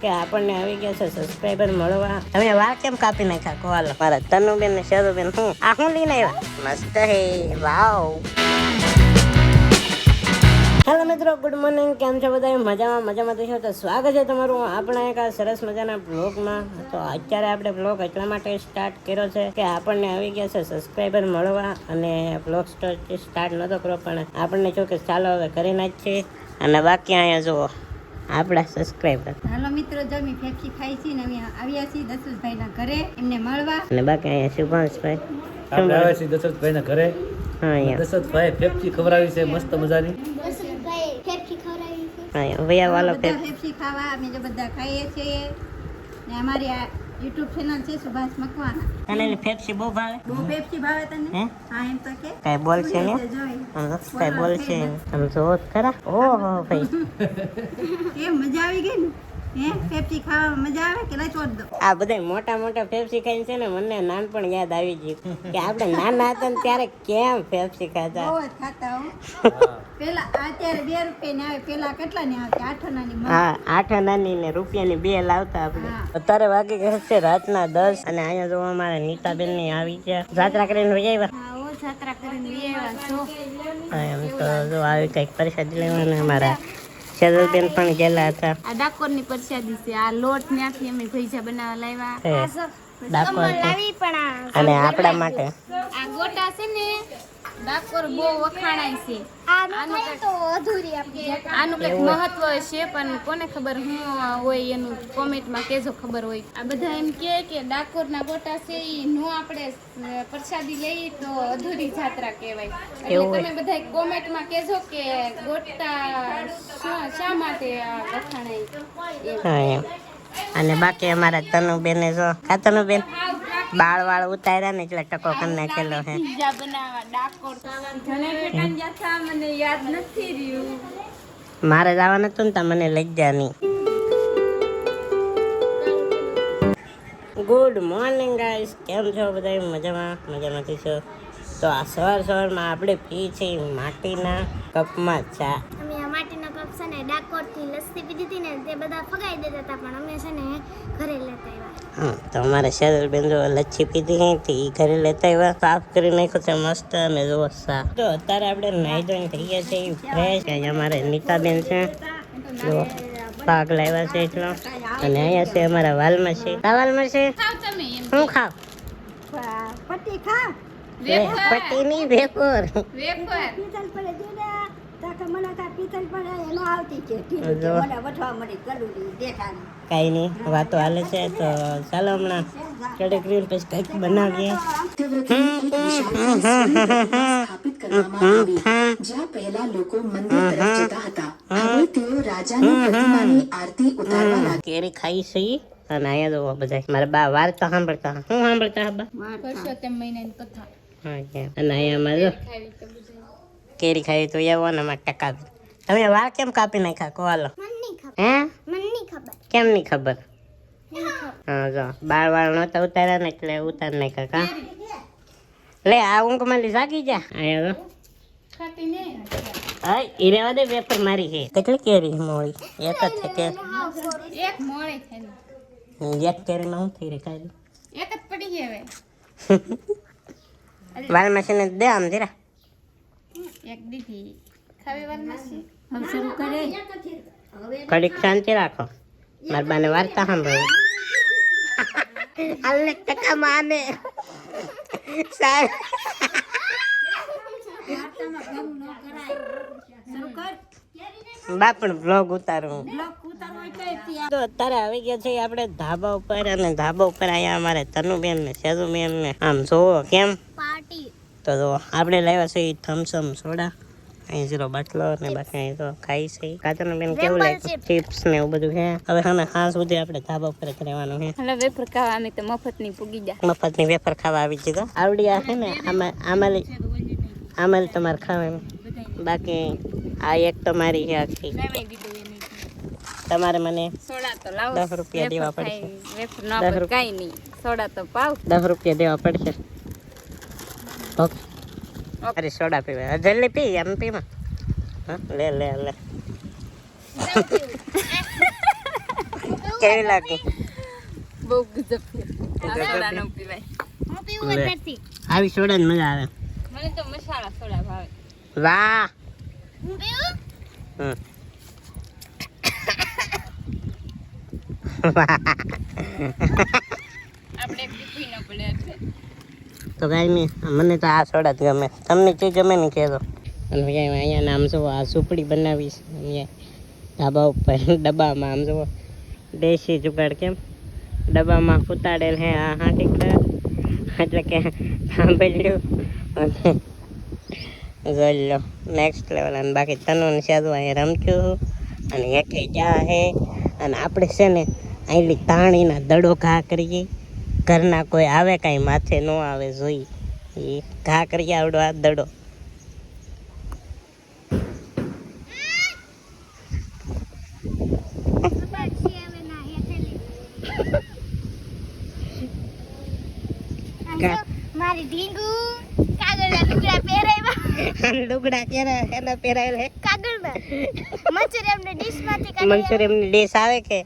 કે આપણને આવી ગયા છે સબસ્ક્રાઇબર મળવા. તમે વાર કેમ કાપી નાખ્યા કોવાલો? મારા તનુબેન ને શેરુબેન હું આ હું લઈને આવ્યા? મસ્ત હે, વાવ. હેલો મિત્રો, ગુડ મોર્નિંગ. કેમ છો બધા? મજામાં તો છો? તો સ્વાગત છે તમારું આપણા એક આ સરસ મજાના બ્લોગમાં. તો અત્યારે આપણે બ્લોગ એટલા માટે સ્ટાર્ટ કર્યો છે કે આપણને આવી ગયા છે સબસ્ક્રાઈબર મળવા, અને બ્લોગ સ્ટાર્ટ નહોતો કર્યો પણ આપણને જો કે ચાલો હવે કરી નાખીએ. અને બાકી અહીંયા જુઓ આપણા સબસ્ક્રાઈબર. હાલો મિત્રો, જમી ફેફસી ખાઈ છે ને અમે આવ્યા છીએ દશરથભાઈના ઘરે એમને મળવા. અને બાકી અહીંયા શુભાંશભાઈ આપણે આવ્યા છીએ દશરથભાઈના ઘરે. હા, અહીંયા દશરથભાઈ ફેફસી ખવડાવી છે મસ્ત મજાની. અહીંયા વયા વાલો ફેફસી ખાવા અમે જો બધા ખાઈએ છીએ ને અમારી આ યુટ્યુબ ચેનલ છે સુભાષ મકવાણા. તને ફેફસી બહુ ભાવે? બહુ ફેફસી ભાવે તને? હા એમ તો કે કઈ બોલ છે ને? કઈ બોલ છે આમ જોવો ખરા. ઓહો ભાઈ, એ મજા આવી ગઈ ને? હે ફેફસી ખાવામાં મજા આવે કે રચોટ દો? આ બધા મોટા ફેફસી ખાઈને છે ને મને નાનપણ યાદ આવી ગયું કે આપણે નાના હતા ને ત્યારે કેમ ફેફસી ખાતા. બહુ જ ખાતા હો. પેલા અત્યારે 2 રૂપિયાની આવે, પેલા કેટલા ની આવતી? 8 આનાની. હા, 8 આનાની ને રૂપિયાની 2 લાવતા આપણે. અત્યારે વાગી ગયા છે રાતના 10 અને અહીંયા જો અમારા નીતાબેન ની આવી ગયા. જાત્રા કરીને વહી આવ્યા. હા ઓ જાત્રા કરીને લઈ આવ્યા છો. હા, એમ તો જો આવી કઈક પ્રસાદ લેવાના. અમારા શેરુબેન પણ ગયેલા હતા. આ ડાકોરની પ્રસાદી છે. આ લોટ ત્યાંથી અમે ભજીયા બનાવવા લાવ્યા. ડાકોર અને આપણા માટે આ ગોટા છે ને ડાકોર બહુ વખાણાય છે. આનું કઈક મહત્વ છે પણ કોને ખબર શું હોય એનું કોમેન્ટમાં કેજો ખબર હોય. આ બધા એમ કે ડાકોરના ગોટા છે ઈ નો આપણે પ્રસાદી લઈએ તો અધૂરી જાત્રા કહેવાય. એટલે તમે બધા કોમેન્ટમાં કેજો કે ગોટા શા માટે આ વખાણાય. હા એમ. અને બાકી અમારા તનુબેન જો તનુબેન બાળ વાળ ઉતાર્યા ને એટલે ટકો કરી નાખેલો હે. પીઝા બનાવવા ડાકોર ઘણે ફેટાન જાતા મને યાદ નથી રહ્યું. મારે જવાનું હતું ને તા મને લઈ જા નહીં. ગુડ મોર્નિંગ ગાઈસ, કેમ છો બધા? મજામાંથી છો? તો આ સવારમાં આપણે પી છે માટીના કપમાં ચા. અમે આ માટીના કપ છે ને ડાકોરથી લસ્સી પીધી હતી ને તે બધા ફગાઈ દેતા હતા પણ અમે છે ને ઘરે લેતા આવ્યા. હા, તો અમારે શેરુબેન જો લચ્છી પીધી હતી એ ઘરે લેતા આવ્યા. સાફ કરી નાખ્યો છે મસ્ત અને જો સાફ. તો અત્યારે આપણે નાઈ ધોઈને થઈ ગયા છે ફ્રેશ. અહીંયા અમારે નીતાબેન છે જો પાક લાવ્યા છે એટલો. અને અહીંયા છે અમારા વાલમાં છે. વાલમાં છે શું ખાવ? પટ્ટી ખા. પટ્ટી ની વેફર. પીતલ પડે જોડા તાકે મને કા પીતલ પડે એનો આવતી છે. જો મને વઠવા મળી કડુડી દેખાની. કઈ નહીં, વાતો હાલે છે. તો ચાલો હમણાં કડક રીલ પછી કંઈક બનાવીએ. સ્થાપિત કરવામાં આવી જ્યાં પહેલા લોકો મંદિર તરફ જતા હતા હવે તેઓ રાજાની પ્રતિમાની આરતી ઉતારવા લાગ્યા. કેરી ખાઈ છે અને અહીંયા જોવો બધા મારા બા વાર્તા સાંભળતા. શું સાંભળતા બા? પરસોત્તમ મહિનાની કથા. હા કેમ. અને અહીંયા અમારે જો કેરી ખાવી તો એવો ને અમારે ટકા. તમે વાર કેમ કાપી નાખ્યા કોવાલો? હે કેમ નહીં ખબર? હા જો બાર વાળ નહોતા ઉતાર્યા ને એટલે ઉતાર નાખ્યા. કા લે આ ઊંઘમાં લી જાગી જા. અહીંયા તો ખાતી ને હા ઈ રેવા દે. વેપર મારી છે. કેટલી કેરી મોળી? એક જ છે કે એક મોળે છે ને એક કેરીમાં શું થઈ રહી? કાંઈ એક જ પડી ગઈ હવે. વાળમાં છે ને દે આમ જરા. એક દીધી ખાવી વાર નથી. હવે શરૂ કરે. કડીક શાંતિ રાખો. મારા બાને વાર્તા સાંભળવી. અલ્લે ટકા માને સાહેબ બા પણ બ્લોગ ઉતારું. તો અત્યારે આવી ગયા છે આપણે ધાબા ઉપર. અને ધાબા ઉપર અહીંયા અમારે તનુબેન ને શેરુબેન ને આમ જોવો કેમ પાર્ટી તો જો આપણે લાવ્યા છે થમ્સઅપ સોડા. અહીં જીરો બાટલો ને બાકી અહીં તો ખાઈ છે. કાતનુબેન કેવું લાગ્યું? ચિપ્સ ને એવું બધું છે. હવે હા ખાસ સુધી આપણે ધાબા ઉપર જ રહેવાનું છે. એટલે વેફર ખાવા અમે તો મફતની પૂગી જા. મફતની વેફર ખાવા આવી જતો. આવડિયા છે ને આમાં તમારે ખાવાનું. બાકી આ એક તમારી છે આખી. તમારે મને સોડા તો લાવો. 10 રૂપિયા દેવા પડશે. વેફર ના પર કાઈ નહીં. સોડા તો પાવ. 10 રૂપિયા દેવા પડશે. ઓકે. અરે સોડા પીવા જલ્દી પી. એમ પીમાં લે લે લે. એવું કેવી લાગી? બહુ ગજબ છે. આ સોડા ન પીવાય. હું પીવું વધારથી. આવી સોડા જ મજા આવે. મને તો મસાલા સોડા ભાવે. વાહ. હું પીવું? હમ. આપણે પીવી ન પડે એટલે. તો કાંઈ નહીં, મને તો આ સોડા જ ગમે. તમને જે ગમે ને કહેજો. અને અહીંયા નામ જુઓ, આ સુપડી બનાવી છે અહીંયા ધાબા ઉપર ડબ્બામાં. આમ જુઓ દેશી જુગાડ કેમ ડબ્બામાં ઉતાડેલ હે આ હાટીકડા, એટલે કે સાંભળ્યું અને જોઈ લો નેક્સ્ટ લેવલ. અને બાકી તનું સાદું અહીંયા રમતું અને એકે જા હે. અને આપણે છે ને અહીંથી તાણીના દડો ઘા કરીએ, ઘરના કોઈ આવે કાંઈ માથે ન આવે જોઈ એ ઘા કરીએ આવડો આ દડો. મારી ઢીંગુ કાગળના ટુકડા પહેરાવ્યા. લુગડા ક્યારે એના પહેરાયેલ હે? કાગળના મંચુરિયમને ડીશમાંથી કાઢી. મંચુરિયમની ડીશ આવે કે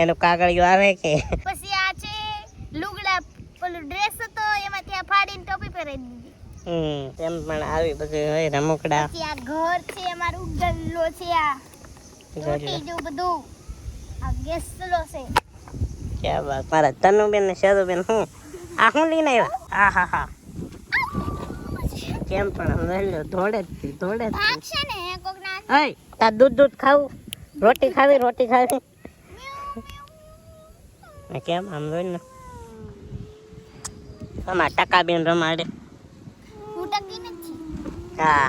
એનું કાગળિયું આવે કે? પછી આ છે લુગડા, પેલું ડ્રેસ હતો એમાંથી આ ફાડીને ટોપી પહેરાવી દીધી. એમ પણ આવી બધું હોય રમકડા. પછી આ ઘર છે, અમારું ગલ્લો છે, આ રોટી જો બધું, આ ગેસ ચૂલો છે. ક્યાં વાત. મારા તનુબેન ને સાદુબેન હું આ હું લઈને આવ્યા? આ હા હા કેમ પણ વેલ્યો દોડે જ ભાગ છે ને કોક ના. હઈ તાર દૂધ ખાવું, રોટી ખાવી કેમ આમ જોઈ ને આમાં ટકા બેન રમાડે. હું ટકી નથી. હા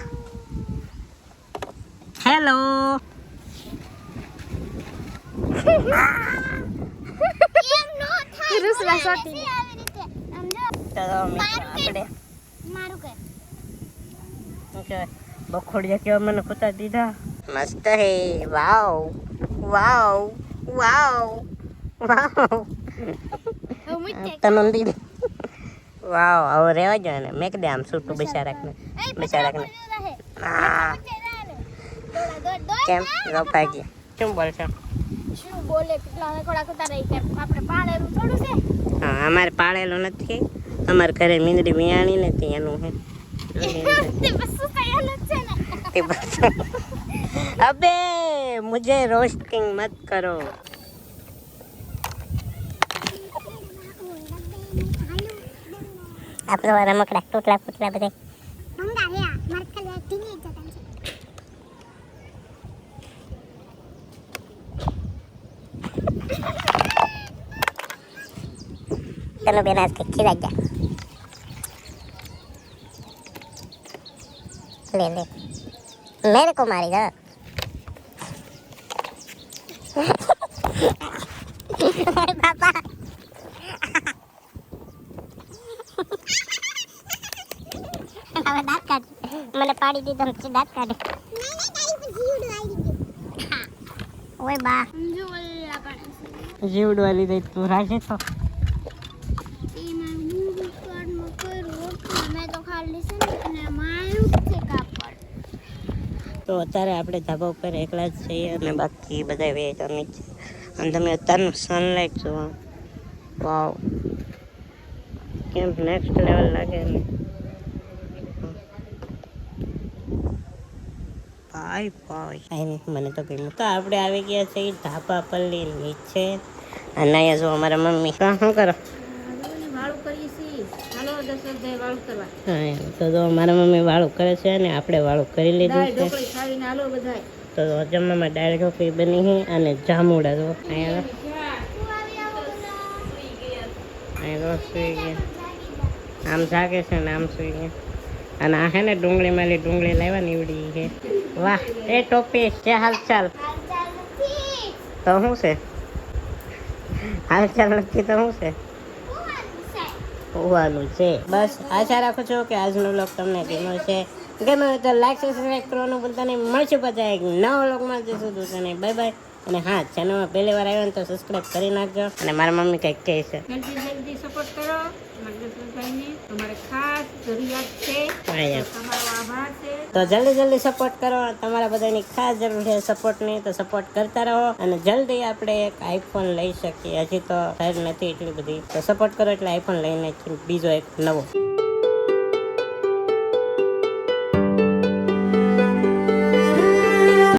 હેલો. એમ નો થાય. રૂસવા સોટી. આવી રીતે સમજો. ચલો આપણે મારું કર. શું કહેવાય બખોડિયા કેવા મને ખોતા દીધા. મસ્ત હે. વાવ વાવ વાવ વાવ. હવે મુટ્ટે. તનન દીદી વાવ. હવે રેવા જો ને મેક દે આમ છૂટું બિચારાકને. હા કેમ રોપાઈ ગયા. શું બોલશો? શું બોલે કેટલા થોડા ખોટા રહી કે આપણે પાળેલું થોડું છે. હા અમારે પાળેલું નથી, અમારે ઘરે મીંદડી વિયાણી નથી એનું હે. તે બસ કયાલ છે ને. તે બસ. અબે મુझे रोस्टिंग मत करो. આપણે વાળા રમકડા ટોટલા ફૂટલા બધા મંગા હે આ માર ખાલી ટીની જતા છે. चलो बेना आज के खिला जा ले ले मेरे को मारेगा. पापा હવે દાંત કાઢ. મને પાડી દીધો દાંત કાઢે. નહીં તારી પર જીવડ આવી ગઈ. ઓય બા સમજો ઓલા પણ જીવડવા લીધે તું રાખે તો એમાં મૂવી કાર્ડમાં કર્યું મેં તો ખાલી છે ને અને મારું છે કાપડ. તો અત્યારે આપણે ધાબા ઉપર એકલા જ છીએ અને બાકી બધા વેચામી છે. અને તમે અત્યારનું સનલાઇટ જુઓ. વાવ કેમ નેક્સ્ટ લેવલ લાગે ને ભાઈ ભાઈ. મને તો ગમ્યું. તો આપણે આવી ગયા છે ધાબા પલ્લી નીચે અને અહીંયા જો અમારા મમ્મી શું કરો? વાળું કરીએ છીએ. હાલો દશરથભાઈ વાળું કરવા. હા તો જો મારા મમ્મી વાળું કરે છે અને આપણે વાળું કરી લીધું છે. ઢોકળી ખાવીને હાલો બધાય. તો જમવામાં દાળ ઢોકળી બની છે અને જામુડા જો અહીંયા સુઈ ગયા. આમ જાગે છે ને આમ સુઈ ગયા. અને આ હે ને ડુંગળી માલી ડુંગળી લાવ્યા નીવડી છે. વાહ એ ટોપી છે હાલચાલ તો શું છે? હાલચાલ નથી તો શું છે? હોવાનું છે. બસ આશા રાખું છું કે આજનો વ્લોગ તમને ગમ્યો છે. ગમ્યો હોય તો લાઈક સબસ્ક્રાઈબ કરવાનું ભૂલતા નહીં. મળશું પાછા એક નવા વ્લોગમાં. જશું તો નહીં બાય બાય. અને હા ચેનલમાં પહેલી વાર આવ્યો ને તો સબસ્ક્રાઈબ કરી નાખજો. અને મારા મમ્મી કંઈક કહે છે જલ્દી સપોર્ટ કરો દશરથભાઈને. તમારે ખાસ જરૂરિયાત છે. તમારો આભાર છે. તો જલ્દી સપોર્ટ કરો. તમારા બધાની ખાસ જરૂર છે સપોર્ટની, તો સપોર્ટ કરતા રહો અને જલ્દી આપણે એક આઈફોન લઈ શકીએ. હજી તો ખરીદ નથી એટલી બધી, તો સપોર્ટ કરો એટલે આઈફોન લઈને બીજો એક નવો